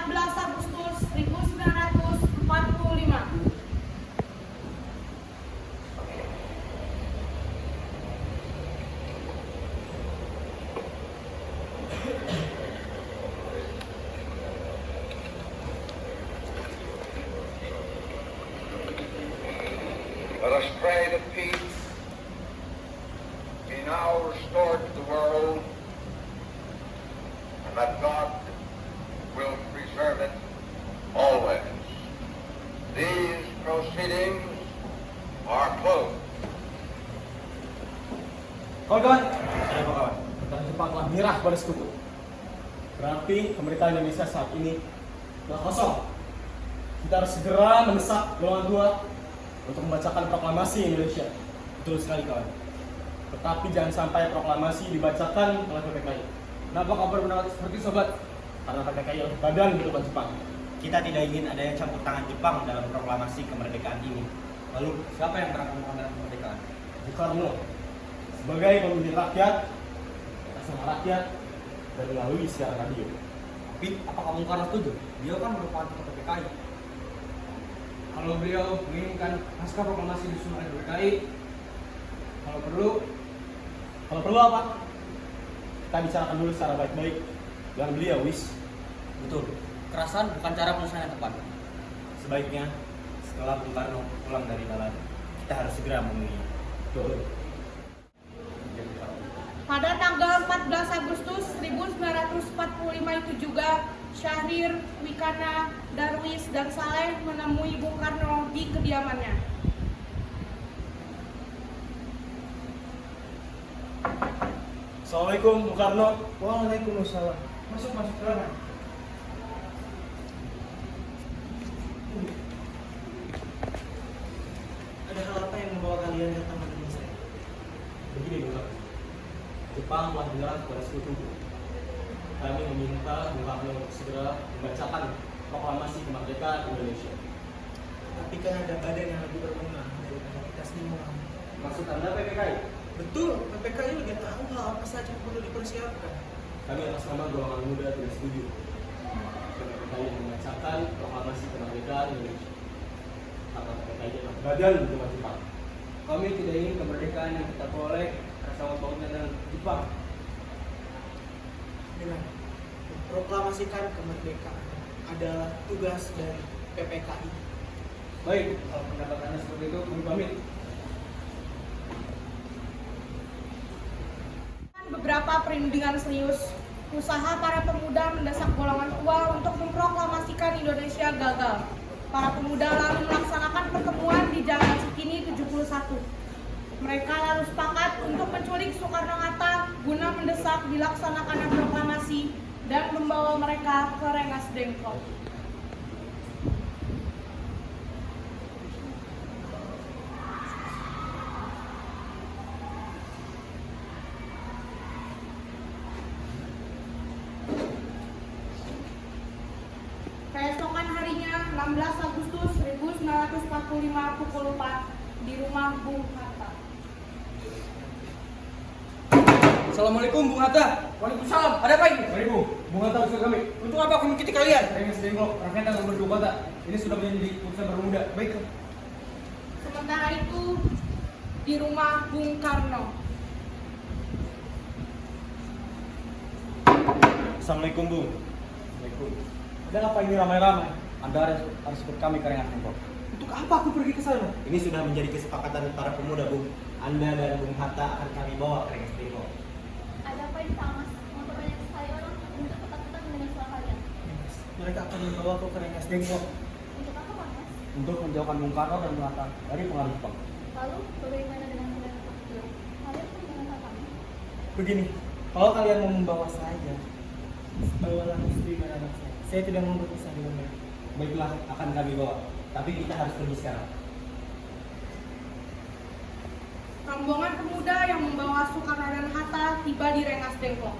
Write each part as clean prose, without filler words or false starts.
16 Agustus 1945. Let us pray that peace be now restored to the world, and that God will preserve it always. These proceedings are closed. Kawan-kawan, tentara Jepang telah menyerah pada sekutu. Berarti pemerintah Indonesia saat ini telah kosong. Kita harus segera mendesak golongan 2 untuk membacakan proklamasi Indonesia. Betul sekali kawan. Tetapi jangan sampai proklamasi dibacakan oleh PPKI. Kenapa kamu berpendapat seperti sobat? Karena PPKI adalah badan kehidupan Jepang. Kita tidak ingin adanya campur tangan Jepang dalam proklamasi kemerdekaan ini. Lalu, siapa yang berhak mengenal kemerdekaan? Bung Karno sebagai pemimpin rakyat, bersama rakyat, dan melalui siaran radio. Tapi, apakah Bung Karno setuju? Dia kan merupakan ketua PPKI. Kalau beliau menginginkan naskah proklamasi disusun oleh PPKI, kalau perlu apa? Kita bicarakan dulu secara baik-baik dengan beliau, Wis. Betul. Kekerasan bukan cara penyelesaian yang tepat. Sebaiknya, setelah Bung Karno pulang dari dalam, kita harus segera menemui. Betul. Pada tanggal 14 Agustus 1945 itu juga Syahrir, Wikana, Darwis, dan Saleh menemui Bung Karno di kediamannya. Assalamualaikum, Bung Karno. Waalaikumsalam. Masuk silakan. Ada hal apa yang membawa kalian datang menemui saya? Begini, Bung Karno. Jepang telah menyerah kepada sekutu. Kami meminta Bung Karno untuk segera membacakan proklamasi kemerdekaan Indonesia. Tapi kan ada badan yang lebih berwenang daripada kita semua. Maksud Anda PPKI? Betul, PPKI lebih tahu hal apa saja yang perlu dipersiapkan. Kami atas nama golongan muda tidak setuju. PPKI membacakan proklamasi kemerdekaan Indonesia. Karena PPKI adalah badan kehidupan Jepang. Kami tidak ingin kemerdekaan yang kita peroleh rasa pautnya dengan Jepang. Dengan memproklamasikan kemerdekaan adalah tugas dari PPKI. Baik, kalau pendapat Anda seperti itu, kami pamit. Beberapa perundingan serius, usaha para pemuda mendesak golongan tua untuk memproklamasikan Indonesia gagal. Para pemuda lalu melaksanakan pertemuan di Jalan Cikini 71. Mereka lalu sepakat untuk menculik Soekarno-Hatta guna mendesak dilaksanakan proklamasi dan membawa mereka ke Rengas Dengklok. Keesokan harinya, 16 Agustus 1945 pukul 4 di rumah Bung Hatta. Assalamualaikum Bung Hatta. Waalaikumsalam. Ada apa ini? Mari Bu, Bung Hatta usul kami. Untuk apa aku mengikuti kalian? Rengas Dengklok, rakyat tanggal berdua kota. Ini sudah menjadi keputusan bermuda. Baik. Sementara itu, di rumah Bung Karno. Assalamualaikum, Bung. Assalamualaikum. Ada apa ini ramai-ramai? Anda harus ikut kami ke Rengas Dengklok. Untuk apa aku pergi ke sana? Ini sudah menjadi kesepakatan para pemuda, Bung. Anda dan Bung Hatta akan kami bawa ke Rengas Dengklok. Ada apa ini Pak Mas? Motor banyak sekali orang untuk ketakutan dengan suara kalian. Mereka akan membawa aku ke Rengas Dengklok. Untuk apa Pak Mas? Untuk menjauhkan Bung Karno dan Bung Hatta dari pengaruh Jepang. Lalu bagaimana dengan kalian berdua? Kalian pun dengan kami. Begini, kalau kalian mau membawa saya, bawalah istri dan anak saya. Saya tidak mau berpisah dengan mereka. Baiklah, akan kami bawa. Tapi kita harus pergi sekarang. Rombongan pemuda yang membawa Soekarno dan Hatta tiba di Rengas Dengklok.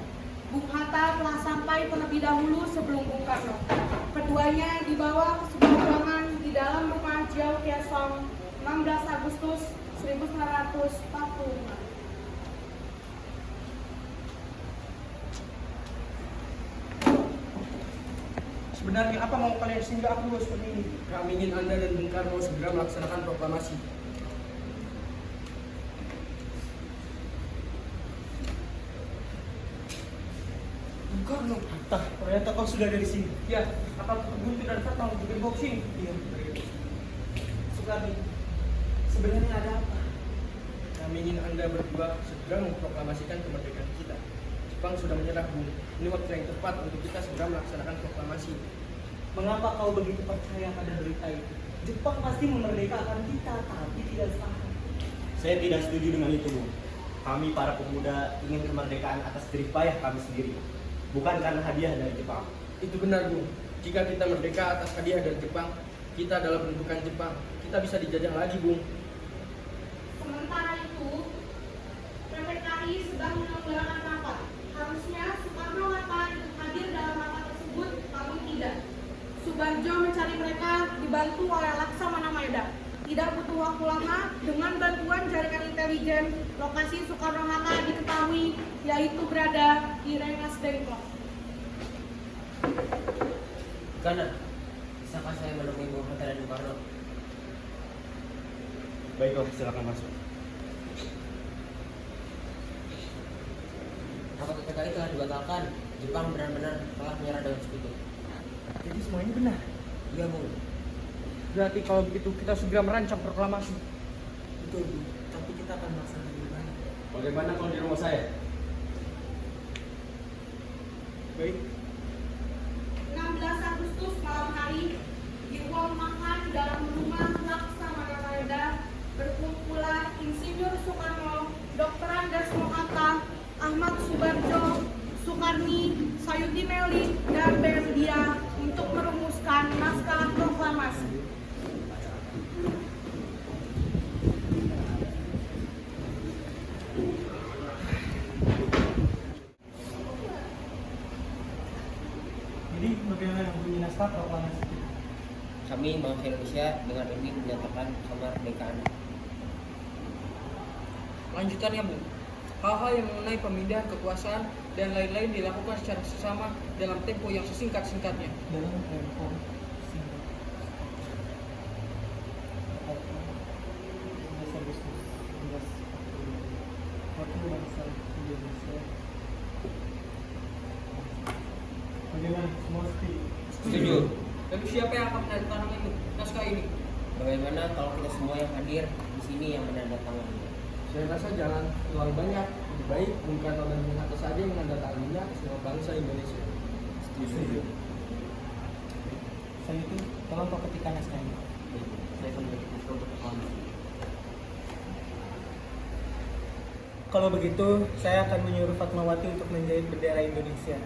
Bung Hatta telah sampai terlebih dahulu sebelum Bung Karno. Keduanya dibawa ke sebuah ruangan di dalam rumah Jiao Kiasong 16 Agustus 1945. Sebenarnya apa mau kalian sehingga aku seperti ini? Kami ingin Anda dan Bung Karno segera melaksanakan proklamasi. Bung Karno, Ternyata kau sudah ada di sini. ya, akal buntu dan fatwa juga dibawa ke sini. Iya. Sukarni, sebenarnya ada apa? Kami ingin Anda berdua segera memproklamasikan kemerdekaan kita. Jepang sudah menyerah, Bung. Ini waktu yang tepat untuk kita segera melaksanakan proklamasi. Mengapa kau begitu percaya pada berita itu? Jepang pasti memerdekakan kita, tapi tidak sekarang. Saya tidak setuju dengan itu, Bung. Kami para pemuda ingin kemerdekaan atas jerih payah kami sendiri, bukan karena hadiah dari Jepang. Itu benar, Bung. Jika kita merdeka atas hadiah dari Jepang, kita adalah pendudukan Jepang. Kita bisa dijajah lagi, Bung. Sementara itu, PPKI sedang menyelenggarakan rapat. Harusnya Soekarno-Hatta ikut hadir dalam rapat tersebut, namun tidak. Subarjo mencari mereka dibantu oleh Laksamana Maeda. Tidak butuh waktu lama, dengan bantuan jaringan intelijen, lokasi Soekarno-Hatta diketahui, yaitu berada di Rengas Dengklok. Karena, bisakah saya menemui Bung Hatta dan Bung Karno? Baiklah, silakan masuk. Rapat PPKI telah dibatalkan. Jepang benar-benar telah menyerah dengan sekutu. Jadi semua ini benar. Iya, Bung. Berarti kalau begitu kita segera merancang proklamasi. Betul, Bu. Tapi kita akan melaksanakan di mana? Bagaimana kalau di rumah saya? Baik. 16 Agustus malam hari, di ruang makan dalam rumah Laksamana Maeda berkumpulan Insinyur Soekarno, Dr. Andes Mohatta, Ahmad Subarjo, Sukarni, Sayuti Melik, dan Berdia untuk merumuskan naskah proklamasi. Jadi bagaimana bunyi naskah proklamasi? Kami bangsa Indonesia dengan ini menyatakan kemerdekaan. Lanjutannya, Bung. Hal-hal yang mengenai pemindahan kekuasaan dan lain-lain dilakukan secara sesama dalam tempo yang sesingkat-singkatnya. Dalam tempo singkat. Waktu bangsa Indonesia. Bagaimana? Semua setuju? Setuju. Lalu siapa yang akan menandatangani itu? Naskah ini. Bagaimana kalau kita semua yang hadir di sini yang menandatangani? Saya rasa jangan terlalu banyak. Lebih baik Bung Karno dan Bung Hatta saja yang menandatanganinya semua bangsa Indonesia. Setuju. Saya itu tolong kau ketikkan naskah ini. Saya akan mengetik untuk proklamasi. Kalau begitu, saya akan menyuruh Fatmawati untuk menjahit bendera Indonesia.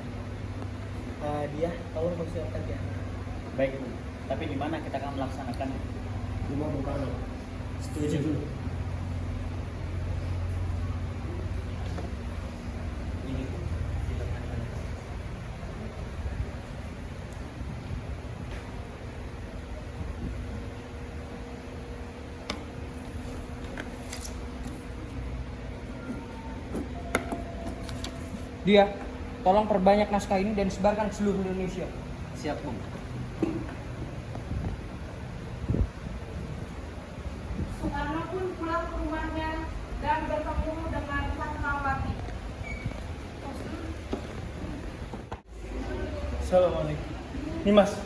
Dia, tolong persiapkan dia. Baik, Bu. Tapi di mana kita akan melaksanakan? Rumah Bung Karno. Setuju. Ini, silakan. Dia, tolong perbanyak naskah ini dan sebarkan ke seluruh Indonesia. Siap, Bung. Soekarno pun pulang ke rumahnya dan bertemu dengan Fatmawati. Assalamualaikum. Nih Mas,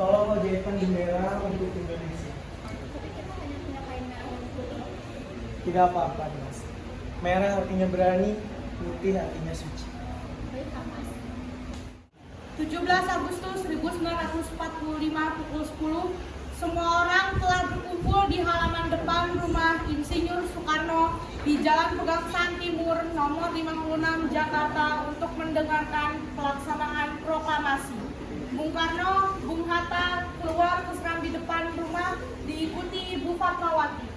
tolong kau jahitkan bendera untuk Indonesia. Tapi kita hanya punya kain merah dan putih. Tidak apa-apa Mas. Merah artinya berani, putih artinya suci. Baik, Kak Mas. 17 Agustus 1945 pukul 10, semua orang telah berkumpul di halaman depan rumah Insinyur Soekarno di Jalan Pegangsaan Timur nomor 56 Jakarta untuk mendengarkan pelaksanaan proklamasi. Bung Karno, Bung Hatta keluar ke serambi depan rumah diikuti Ibu Fatmawati.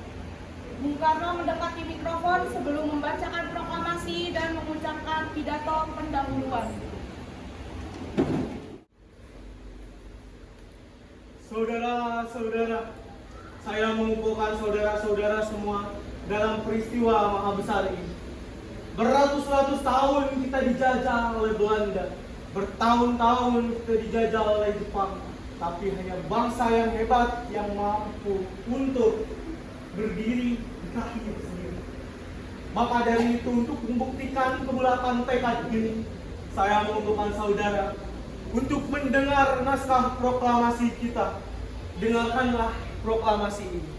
Bung Karno mendekati mikrofon sebelum membacakan proklamasi dan mengucapkan pidato pendahuluan. Saudara-saudara, saya mengumpulkan saudara-saudara semua dalam peristiwa maha besar ini. Beratus-ratus tahun kita dijajah oleh Belanda. Bertahun-tahun kita dijajah oleh Jepang, tapi hanya bangsa yang hebat yang mampu untuk berdiri di kaki sendiri. Maka dari itu, untuk membuktikan kebulatan tekad ini, saya mengumpulkan saudara untuk mendengar naskah proklamasi kita. Dengarkanlah proklamasi ini.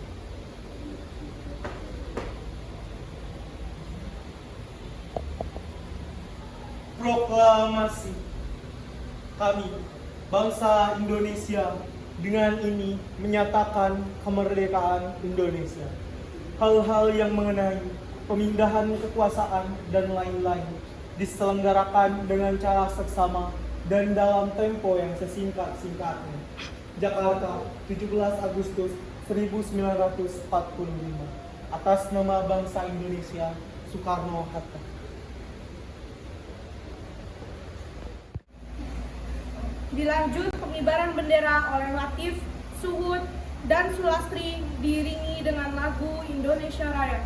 Proklamasi. Kami, bangsa Indonesia, dengan ini menyatakan kemerdekaan Indonesia. Hal-hal yang mengenai pemindahan kekuasaan dan lain-lain diselenggarakan dengan cara seksama dan dalam tempo yang sesingkat-singkatnya. Jakarta, 17 Agustus 1945. Atas nama bangsa Indonesia, Soekarno-Hatta. Dilanjut pengibaran bendera oleh Latif, Suhud, dan Sulastri diiringi dengan lagu Indonesia Raya.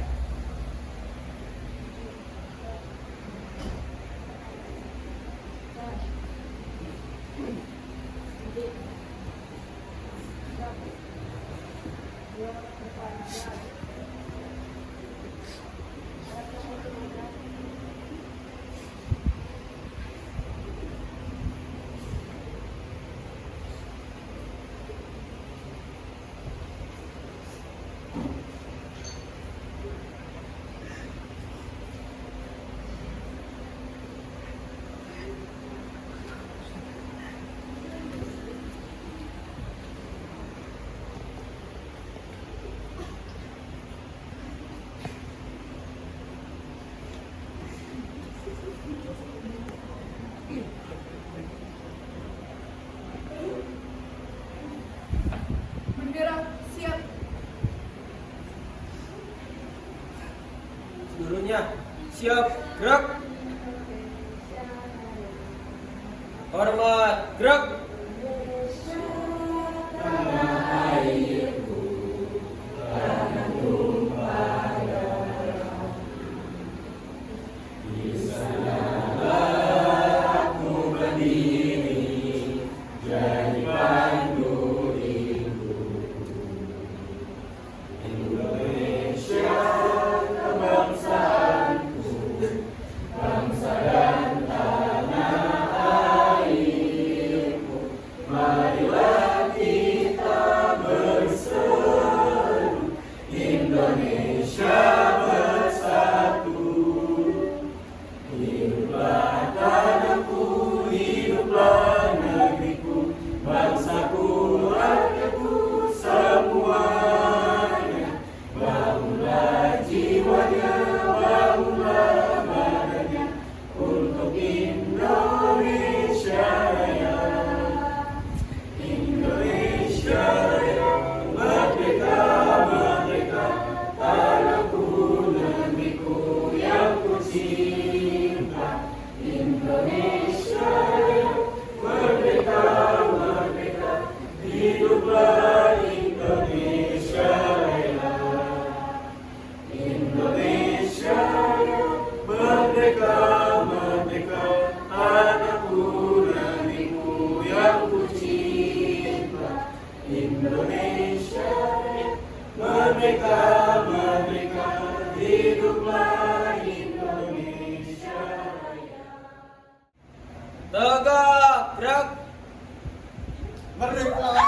Bendera siap. Seluruhnya siap, gerak. Hormat, gerak. Tegak, gerak. Merdeka!